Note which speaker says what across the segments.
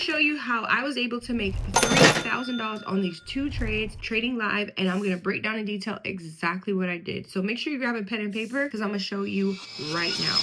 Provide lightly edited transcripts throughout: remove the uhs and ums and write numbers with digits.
Speaker 1: show you how I was able to make $3,000 on these 2 trades trading live, and I'm going to break down in detail exactly what I did. So make sure you grab a pen and paper because I'm going to show you right now.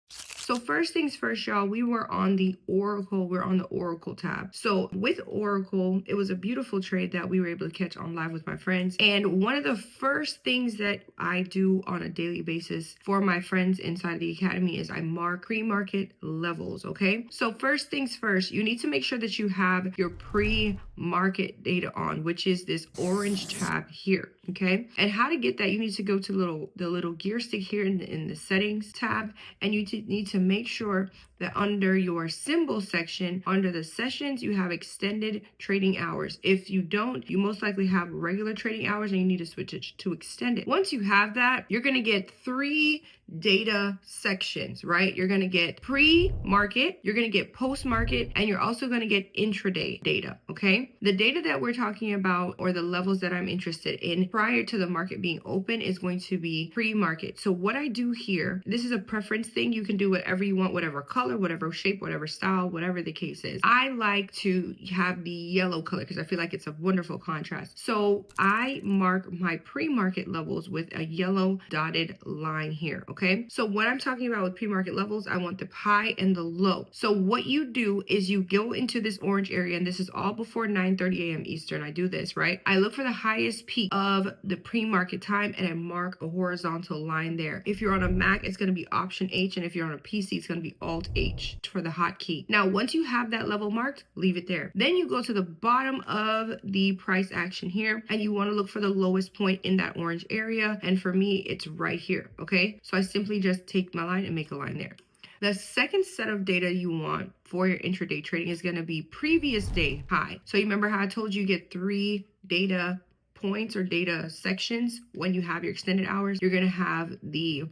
Speaker 1: So first things first, y'all, we were on the Oracle. We're on the Oracle tab. So with Oracle, it was a beautiful trade that we were able to catch on live with my friends. And one of the first things that I do on a daily basis for my friends inside the academy is I mark pre-market levels, okay? So first things first, you need to make sure that you have your pre-market data on, which is this orange tab here, okay? And how to get that, you need to go to the little gear stick here in the settings tab, and you need to make sure that under your symbol section, under the sessions, you have extended trading hours. If you don't, you most likely have regular trading hours and you need to switch it to extended. Once you have that, you're going to get 3 data sections, right? You're going to get pre-market, you're going to get post-market, and you're also going to get intraday data, okay? The data that we're talking about, or the levels that I'm interested in prior to the market being open, is going to be pre-market. So what I do here, this is a preference thing. You can do whatever you want, whatever color, whatever shape, whatever style, whatever the case is. I like to have the yellow color because I feel like it's a wonderful contrast. So I mark my pre-market levels with a yellow dotted line here, okay? So what I'm talking about with pre-market levels, I want the high and the low. So what you do is you go into this orange area, and this is all before 9:30 a.m. Eastern. I do this, right? I look for the highest peak of the pre-market time and I mark a horizontal line there. If you're on a Mac, it's going to be Option H, and if you're on a PC, it's going to be Alt H for the hotkey. Now, once you have that level marked, leave it there. Then you go to the bottom of the price action here, and you want to look for the lowest point in that orange area. And for me, it's right here, okay? So I simply just take my line and make a line there. The second set of data you want for your intraday trading is going to be previous day high. So you remember how I told you get 3 data points or data sections when you have your extended hours? You're going to have the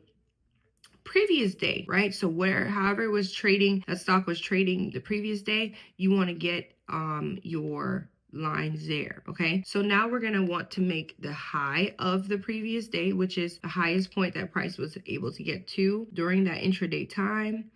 Speaker 1: previous day, right? So however it was trading, that stock was trading the previous day, you want to get your lines there, okay? So now we're going to want to make the high of the previous day, which is the highest point that price was able to get to during that intraday time,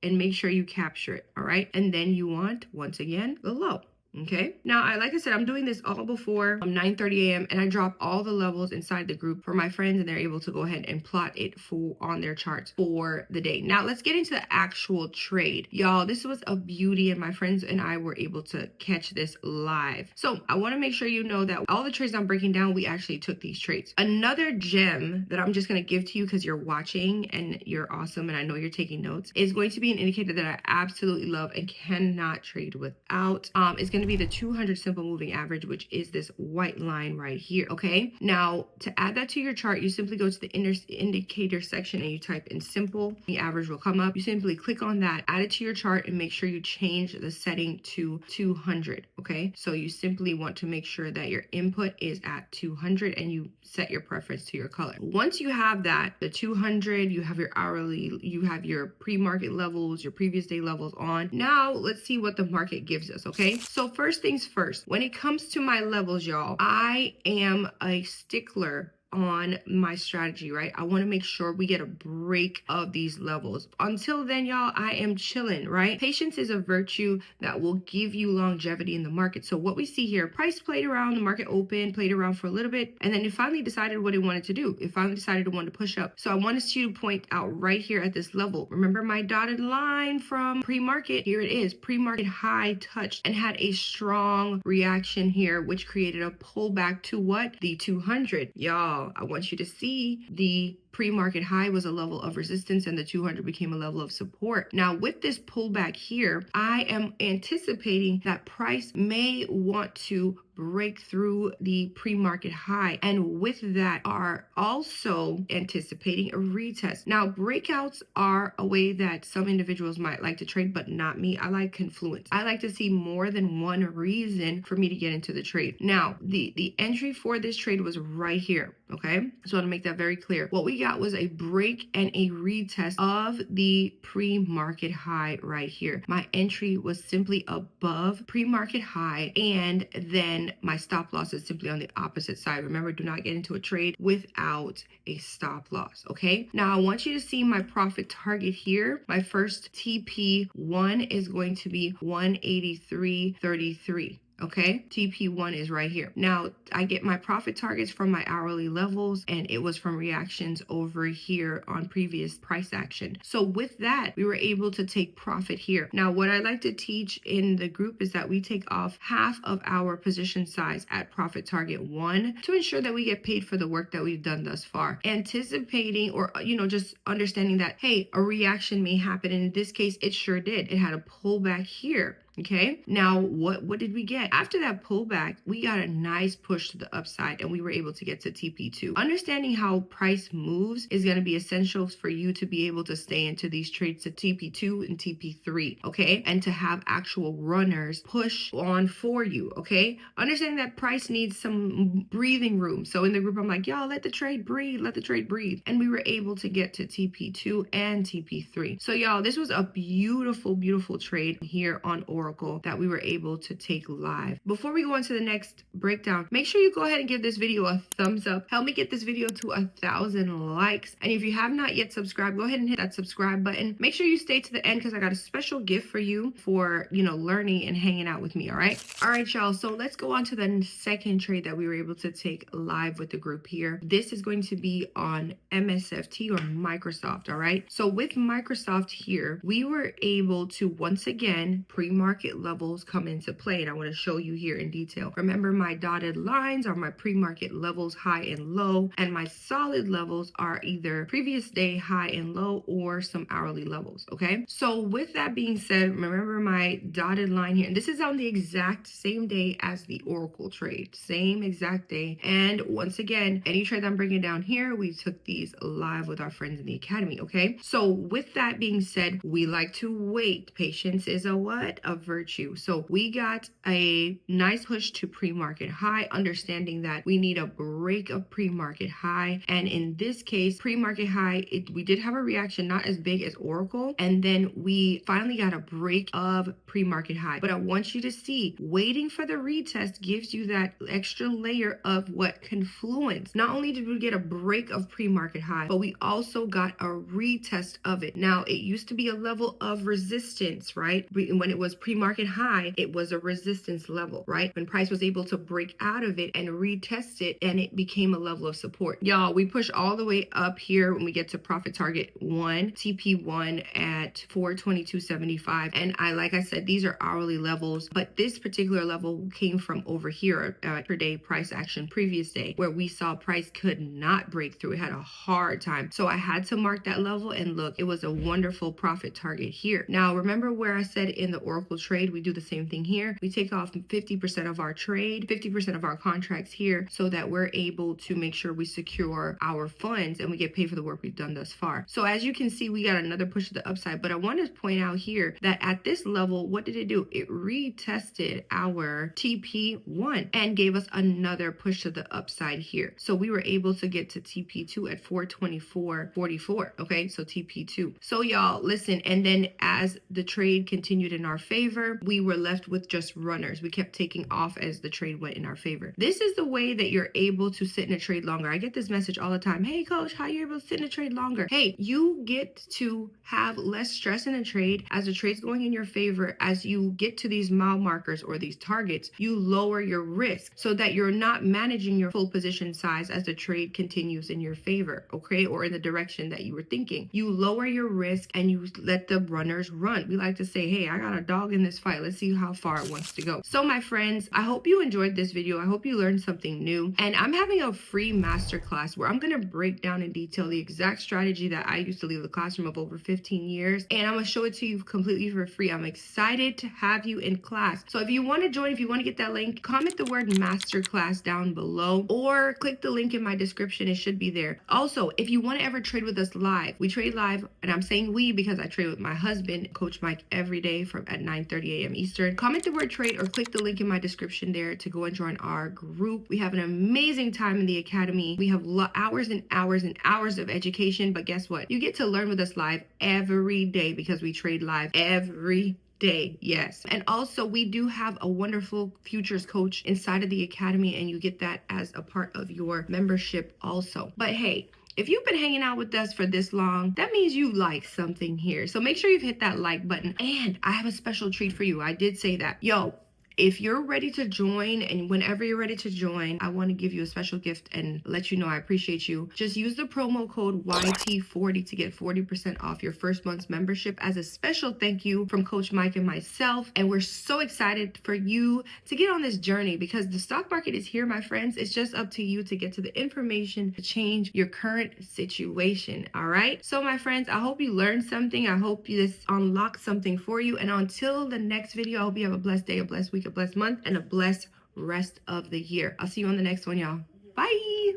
Speaker 1: and make sure you capture it, all right? And then you want, once again, the low. Okay. Now, like I said, I'm doing this all before 9:30 a.m. and I drop all the levels inside the group for my friends, and they're able to go ahead and plot it on their charts for the day. Now, let's get into the actual trade. Y'all, this was a beauty, and my friends and I were able to catch this live. So I want to make sure you know that all the trades I'm breaking down, we actually took these trades. Another gem that I'm just going to give to you because you're watching and you're awesome and I know you're taking notes is going to be an indicator that I absolutely love and cannot trade without. It's going to be the 200 simple moving average, which is this white line right here, okay? Now, to add that to your chart, you simply go to the indicator section and you type in simple. The average will come up. You simply click on that, add it to your chart, and make sure you change the setting to 200, okay? So you simply want to make sure that your input is at 200 and you set your preference to your color. Once you have that, the 200, you have your hourly, you have your pre-market levels, your previous day levels on. Now, let's see what the market gives us, okay? So first things first, when it comes to my levels, y'all, I am a stickler on my strategy, right? I want to make sure we get a break of these levels. Until then, y'all, I am chilling, right? Patience is a virtue that will give you longevity in the market. So what we see here, price played around, the market opened, played around for a little bit, and then it finally decided what it wanted to do. It finally decided it wanted to push up. So I want you to point out right here at this level. Remember my dotted line from pre-market? Here it is. Pre-market high touched and had a strong reaction here, which created a pullback to what? The 200. Y'all, I want you to see the pre-market high was a level of resistance and the 200 became a level of support. Now, with this pullback here, I am anticipating that price may want to break through the pre-market high, and with that are also anticipating a retest. Now, breakouts are a way that some individuals might like to trade, but not me. I like confluence. I like to see more than one reason for me to get into the trade. Now, the entry for this trade was right here, okay? So I want to make that very clear. What we got was a break and a retest of the pre-market high right here. My entry was simply above pre-market high, and then my stop loss is simply on the opposite side. Remember, do not get into a trade without a stop loss, okay? Now I want you to see my profit target here. My first TP1 is going to be 183.33. Okay, TP1 is right here. Now I get my profit targets from my hourly levels, and it was from reactions over here on previous price action. So with that, we were able to take profit here. Now what I like to teach in the group is that we take off half of our position size at profit target 1 to ensure that we get paid for the work that we've done thus far, anticipating or just understanding that, hey, a reaction may happen. And in this case, it sure did. It had a pullback here. Okay, now what did we get? After that pullback, we got a nice push to the upside, and we were able to get to TP2. Understanding how price moves is going to be essential for you to be able to stay into these trades to TP2 and TP3, okay? And to have actual runners push on for you, okay? Understanding that price needs some breathing room. So in the group, I'm like, y'all, let the trade breathe, let the trade breathe. And we were able to get to TP2 and TP3. So y'all, this was a beautiful, beautiful trade here on Oracle that we were able to take live. Before we go on to the next breakdown, make sure you go ahead and give this video a thumbs up. Help me get this video to 1,000 likes. And if you have not yet subscribed, go ahead and hit that subscribe button. Make sure you stay to the end because I got a special gift for you for, learning and hanging out with me, all right? All right, y'all. So let's go on to the second trade that we were able to take live with the group here. This is going to be on MSFT or Microsoft, all right? So with Microsoft here, we were able to once again pre-market levels come into play, and I want to show you here in detail. Remember, my dotted lines are my pre-market levels, high and low, and my solid levels are either previous day high and low or some hourly levels, okay? So with that being said, remember my dotted line here, and this is on the exact same day as the Oracle trade, same exact day. And once again, any trade I'm bringing down here, we took these live with our friends in the academy, okay? So with that being said, we like to wait. Patience is a what? A virtue. So we got a nice push to pre-market high, understanding that we need a break of pre-market high. And in this case, pre-market high, we did have a reaction, not as big as Oracle. And then we finally got a break of pre-market high. But I want you to see, waiting for the retest gives you that extra layer of what confluence. Not only did we get a break of pre-market high, but we also got a retest of it. Now, it used to be a level of resistance, right? When it was pre-market high, it was a resistance level, right? When price was able to break out of it and retest it, and it became a level of support. Y'all, we push all the way up here when we get to profit target 1, TP1 at 422.75. And like I said, these are hourly levels, but this particular level came from over here per day price action previous day, where we saw price could not break through. It had a hard time. So I had to mark that level, and look, it was a wonderful profit target here. Now, remember where I said in the Oracle trade, we do the same thing here. We take off 50% of our trade, 50% of our contracts here, so that we're able to make sure we secure our funds and we get paid for the work we've done thus far. So as you can see, we got another push to the upside, but I want to point out here that at this level, what did it do? It retested our TP1 and gave us another push to the upside here. So we were able to get to TP2 at 424.44. Okay, so TP2. So y'all, listen, and then as the trade continued in our favor, we were left with just runners. We kept taking off as the trade went in our favor. This is the way that you're able to sit in a trade longer. I get this message all the time. Hey coach, how are you able to sit in a trade longer? Hey, you get to have less stress in a trade as the trade's going in your favor. As you get to these mile markers or these targets, you lower your risk so that you're not managing your full position size as the trade continues in your favor, okay, or in the direction that you were thinking. You lower your risk and you let the runners run. We like to say, hey, I got a dog in this fight. Let's see how far it wants to go. So my friends, I hope you enjoyed this video. I hope you learned something new. And I'm having a free masterclass where I'm going to break down in detail the exact strategy that I used to leave the classroom of over 15 years. And I'm going to show it to you completely for free. I'm excited to have you in class. So if you want to join, if you want to get that link, comment the word masterclass down below or click the link in my description. It should be there. Also, if you want to ever trade with us live, we trade live, and I'm saying we because I trade with my husband, Coach Mike, every day at 9 9:30 a.m. Eastern. Comment the word trade or click the link in my description there to go and join our group. We have an amazing time in the academy. We have hours and hours and hours of education, but guess what? You get to learn with us live every day because we trade live every day. Yes. And also we do have a wonderful futures coach inside of the academy, and you get that as a part of your membership also. But hey, if you've been hanging out with us for this long, that means you like something here. So make sure you've hit that like button. And I have a special treat for you. I did say that. Yo, if you're ready to join, and whenever you're ready to join, I want to give you a special gift and let you know I appreciate you. Just use the promo code YT40 to get 40% off your first month's membership as a special thank you from Coach Mike and myself. And we're so excited for you to get on this journey because the stock market is here, my friends. It's just up to you to get to the information to change your current situation. All right. So my friends, I hope you learned something. I hope this unlocked something for you. And until the next video, I hope you have a blessed day, a blessed week, a blessed month, and a blessed rest of the year. I'll see you on the next one, y'all. Bye.